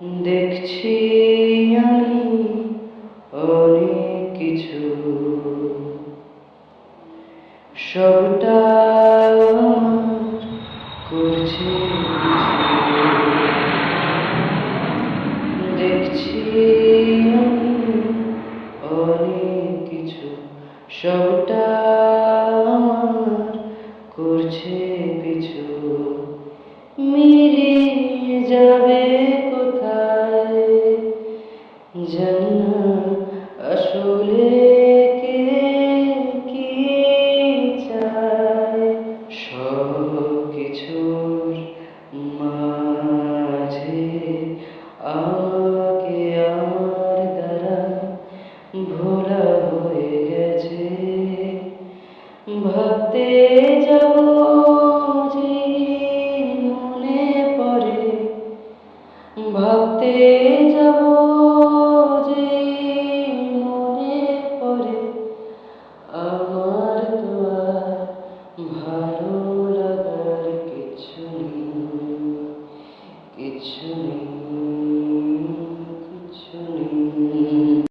দেখছি আমি অনেক কিছু, সবটা আমার করছে পিছু। দেখছি আমি অনেক কিছু, সবটা আমার করছে পিছু। মিলিয়ে যাবে কোথায় জানি না, আসলে কে কি চায়। সব কিছুর মাঝে আমাকে আমার দ্বারা ভোলা হয়ে গেছে। ভাবতে যাব যে মনে পড়ে, ভাবতে যাব যে মনে পড়ে, আমার তো আর ভালো লাগার কিছু নেই, কিছু নেই।